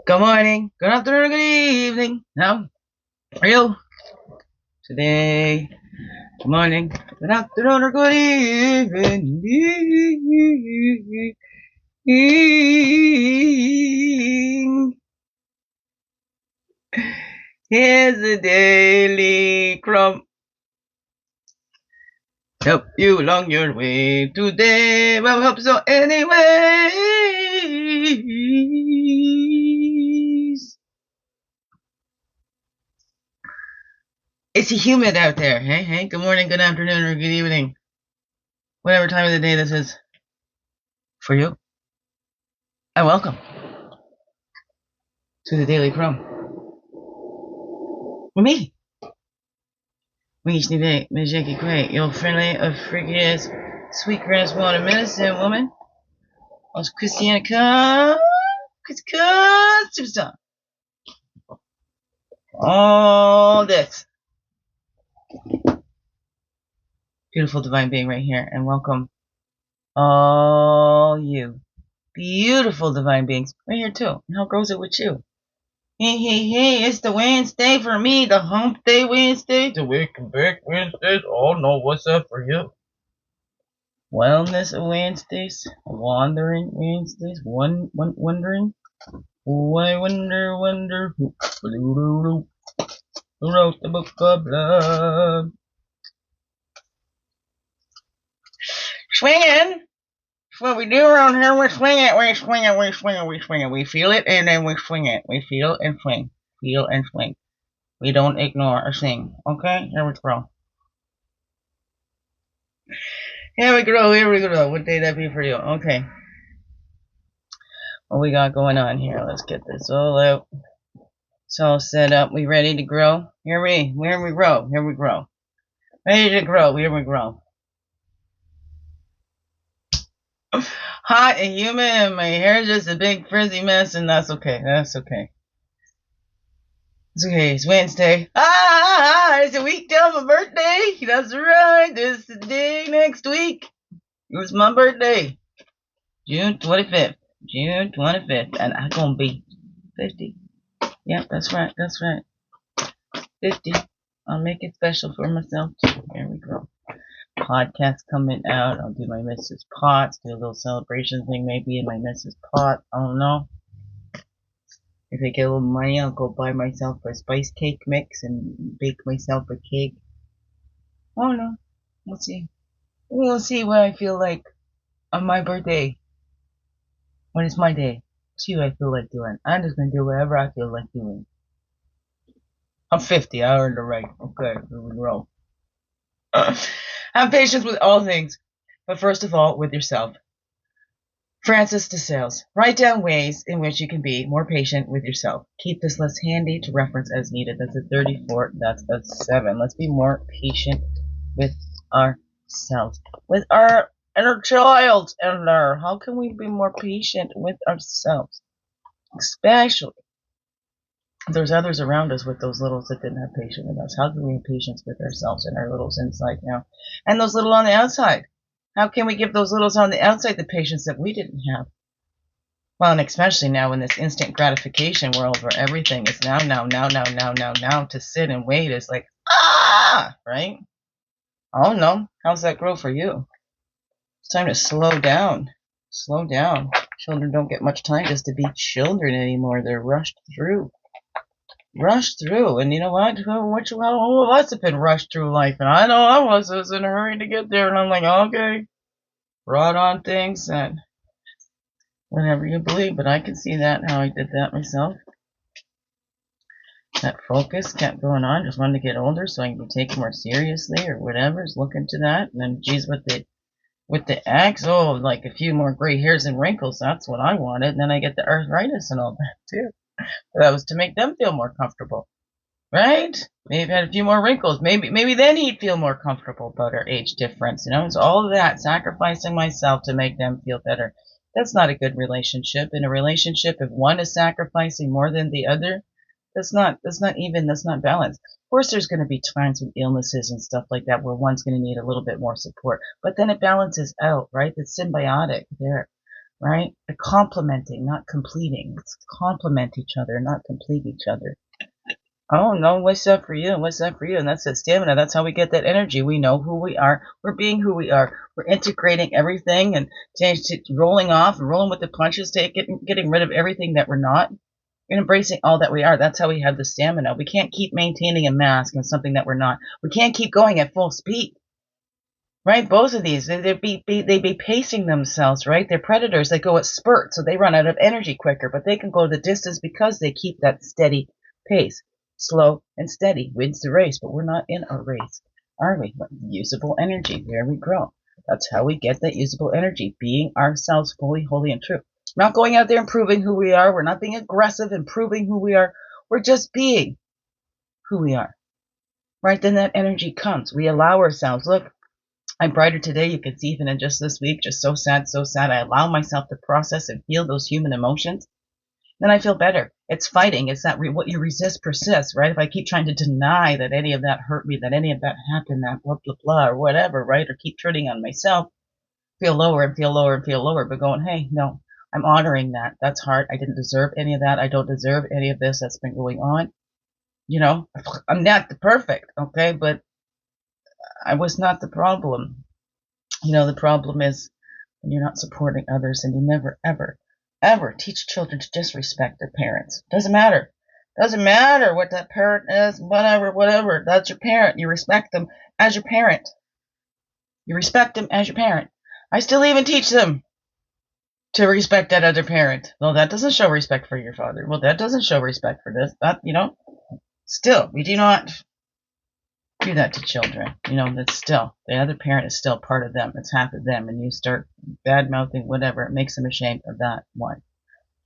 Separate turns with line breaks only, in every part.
Good morning, good afternoon, good evening. How are you today? Good morning, good afternoon, or good evening. Here's the daily crumb. Help you along your way today. Well, hope so anyways. It's humid out there. Hey, good morning, good afternoon, or good evening. Whatever time of the day this is for you. And welcome to the Daily Crumb. With me, Miss Jackie Gray, your friendly, freakiest, sweet grass water medicine woman. Also, Christiana Superstar. All this. Beautiful divine being right here, and welcome all you beautiful divine beings right here too. And how goes it with you? Hey, it's the Wednesday for me, the hump day Wednesday, the Wake Back Wednesdays. Oh no, what's up for you? Wellness Wednesdays, wandering Wednesdays, wondering. Oh, I wonder who wrote the book of love. Swinging. What we do around here, we swing it, we swing it, we swing it, we swing it. We feel it and then we swing it. We feel and swing. Feel and swing. We don't ignore or sing. Okay? Here we go. Here we go. What day that be for you? Okay. What we got going on here? Let's get this all out. It's all set up. We ready to grow? Here we grow. Here we grow. Ready to grow. Here we grow. Hot and humid, and my hair is just a big frizzy mess, and that's okay. That's okay. It's okay. It's Wednesday. It's a week till my birthday. That's right. This is the day next week. It was my birthday. June 25th. June 25th. And I'm going to be 50. Yep, that's right. That's right. 50. I'll make it special for myself too. Here we go. Podcast coming out. I'll do my Mrs. Potts. Do a little celebration thing maybe in my Mrs. Pot. I don't know. If I get a little money, I'll go buy myself a spice cake mix and bake myself a cake. I don't know. We'll see. We'll see what I feel like on my birthday. When it's my day. See what I feel like doing. I'm just going to do whatever I feel like doing. I'm 50. I earned the right. Okay, here we go. Have patience with all things, but first of all, with yourself. Francis de Sales. Write down ways in which you can be more patient with yourself. Keep this list handy to reference as needed. That's a 34. That's a 7. Let's be more patient with ourselves. With our inner child. How can we be more patient with ourselves? Especially if there's others around us with those littles that didn't have patience with us. How can we have patience with ourselves and our littles inside now? And those little on the outside. How can we give those littles on the outside the patience that we didn't have? Well, and especially now in this instant gratification world where everything is now, to sit and wait is like, right? Oh no. How's that grow for you? It's time to slow down. Slow down. Children don't get much time just to be children anymore. They're rushed through. And you know what? All of us have been rushed through life, and I know I was in a hurry to get there, and I'm like, okay, brought on things that whatever you believe, but I can see that, how I did that myself. That focus kept going on, just wanted to get older so I can be taken more seriously or whatever, is look into that, and then, geez, with the axe, like a few more gray hairs and wrinkles, that's what I wanted, and then I get the arthritis and all that, too. That was to make them feel more comfortable, right? Maybe had a few more wrinkles. Maybe then he'd feel more comfortable about our age difference. It's all of that, sacrificing myself to make them feel better. That's not a good relationship. In a relationship, if one is sacrificing more than the other, that's not balanced. Of course, there's going to be times with illnesses and stuff like that where one's going to need a little bit more support, but then it balances out, right? It's symbiotic there. right? They're complementing, not completing. Let's complement each other, not complete each other. Oh no, what's up for you? What's up for you? And that's that stamina. That's how we get that energy. We know who we are. We're being who we are. We're integrating everything and rolling off and rolling with the punches, getting rid of everything that we're not, and embracing all that we are. That's how we have the stamina. We can't keep maintaining a mask and something that we're not. We can't keep going at full speed. Right, both of these, they'd be pacing themselves, right? They're predators. They go at spurts, so they run out of energy quicker, but they can go the distance because they keep that steady pace. Slow and steady wins the race, but we're not in a race, are we? Usable energy, there we go. That's how we get that usable energy, being ourselves fully, holy, and true. Not going out there and proving who we are. We're not being aggressive and proving who we are. We're just being who we are, right? Then that energy comes. We allow ourselves, look, I'm brighter today. You can see even in just this week, just so sad, so sad. I allow myself to process and feel those human emotions. Then I feel better. It's fighting. It's that what you resist persists, right? If I keep trying to deny that any of that hurt me, that any of that happened, that blah, blah, blah, or whatever, right? Or keep turning on myself, feel lower and feel lower and feel lower, but going, hey, no, I'm honoring that. That's hard. I didn't deserve any of that. I don't deserve any of this that's been going on. You know, I'm not the perfect, okay? But I was not the problem. You know, the problem is when you're not supporting others and you never, ever, ever teach children to disrespect their parents. Doesn't matter. Doesn't matter what that parent is, whatever. That's your parent. You respect them as your parent. You respect them as your parent. I still even teach them to respect that other parent. Well, that doesn't show respect for your father. Well, that doesn't show respect for this. That, you know, still, we do not do that to children. You know, that's still, the other parent is still part of them. It's half of them. And you start bad mouthing, whatever, it makes them ashamed of that one.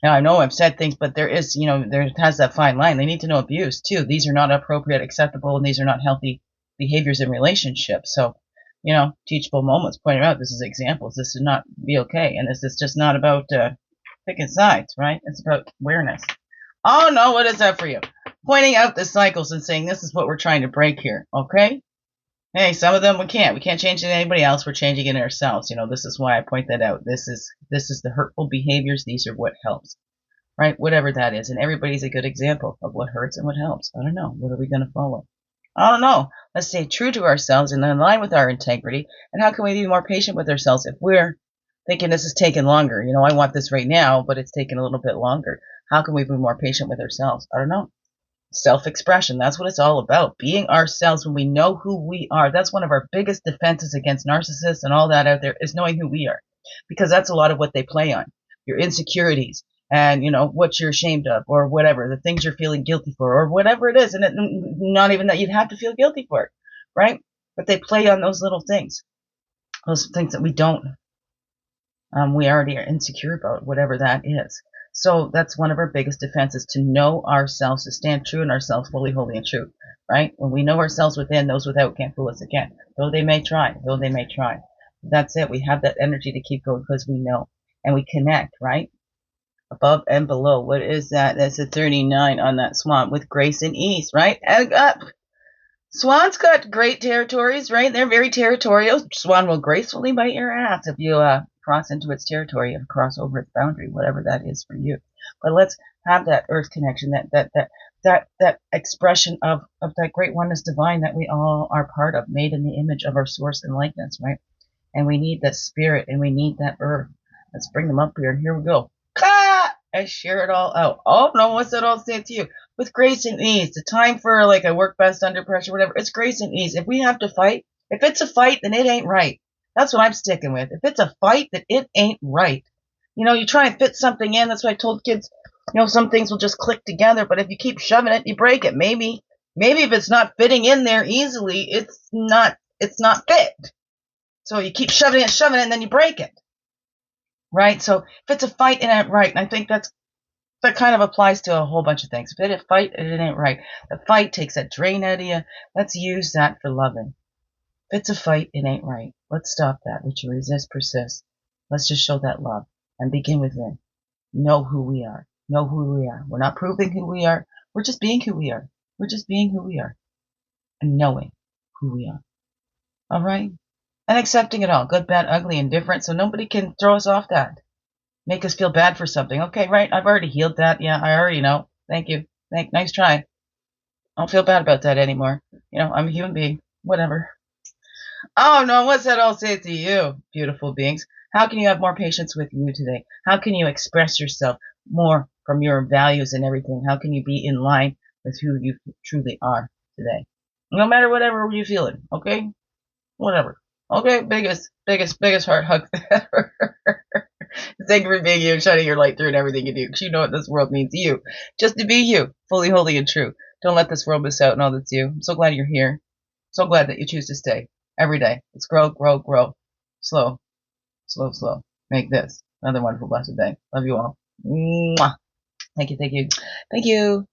Now, I know I've said things, but there is, you know, there has that fine line. They need to know abuse too. These are not appropriate, acceptable, and these are not healthy behaviors in relationships. So, you know, teachable moments, pointing out this is examples. This should not be okay. And this is just not about picking sides, right? It's about awareness. Oh no, what is that for you? Pointing out the cycles and saying this is what we're trying to break here, okay? Hey, some of them we can't. We can't change it in anybody else. We're changing it in ourselves. You know, this is why I point that out. This is the hurtful behaviors. These are what helps, right? Whatever that is. And everybody's a good example of what hurts and what helps. I don't know. What are we going to follow? I don't know. Let's stay true to ourselves and in line with our integrity. And how can we be more patient with ourselves if we're thinking this is taking longer? You know, I want this right now, but it's taking a little bit longer. How can we be more patient with ourselves? I don't know. Self-expression. That's what it's all about. Being ourselves when we know who we are. That's one of our biggest defenses against narcissists and all that out there is knowing who we are. Because that's a lot of what they play on. Your insecurities and, you know, what you're ashamed of or whatever, the things you're feeling guilty for or whatever it is. And not even that you'd have to feel guilty for it, right? But they play on those little things. Those things that we don't, we already are insecure about, whatever that is. So that's one of our biggest defenses, to know ourselves, to stand true in ourselves, fully, holy, and true, right? When we know ourselves within, those without can't fool us again. Though they may try. That's it. We have that energy to keep going because we know. And we connect, right? Above and below. What is that? That's a 39 on that Swan with grace and ease, right? And Swan's got great territories, right? They're very territorial. Swan will gracefully bite your ass if you cross into its territory and cross over its boundary, whatever that is for you. But let's have that earth connection, that expression of that great oneness divine that we all are part of, made in the image of our source and likeness, right? And we need that spirit and we need that earth. Let's bring them up here, and here we go. And share it all out. Oh no, what's that all say to you? With grace and ease. The time for like I work best under pressure, whatever. It's grace and ease. If we have to fight, if it's a fight, then it ain't right. That's what I'm sticking with. If it's a fight, then it ain't right. You know, you try and fit something in. That's why I told kids, you know, some things will just click together. But if you keep shoving it, you break it. Maybe if it's not fitting in there easily, it's not fit. So you keep shoving it, and then you break it. Right? So if it's a fight, it ain't right. And I think that kind of applies to a whole bunch of things. If it's a fight, it ain't right. The fight takes that drain out of you. Let's use that for loving. If it's a fight, it ain't right. Let's stop that. What you resist persists. Let's just show that love and begin within. Know who we are. Know who we are. We're not proving who we are. We're just being who we are. We're just being who we are. And knowing who we are. All right? And accepting it all. Good, bad, ugly, and different. So nobody can throw us off that. make us feel bad for something. Okay, right, I've already healed that. Yeah, I already know. Thank you. Nice try. I don't feel bad about that anymore. I'm a human being. Whatever. Oh no, what's that I'll say to you, beautiful beings? How can you have more patience with you today? How can you express yourself more from your values and everything? How can you be in line with who you truly are today? No matter whatever you're feeling, okay? Whatever. Okay, biggest heart hug ever. Thank you for being you and shining your light through and everything you do, because you know what this world means to you. Just to be you, fully, holy, and true. Don't let this world miss out on all that's you. I'm so glad you're here. So glad that you choose to stay every day. Let's grow, grow, grow. Slow, slow, slow. Make this another wonderful, blessed day. Love you all. Mwah. Thank you, thank you, thank you.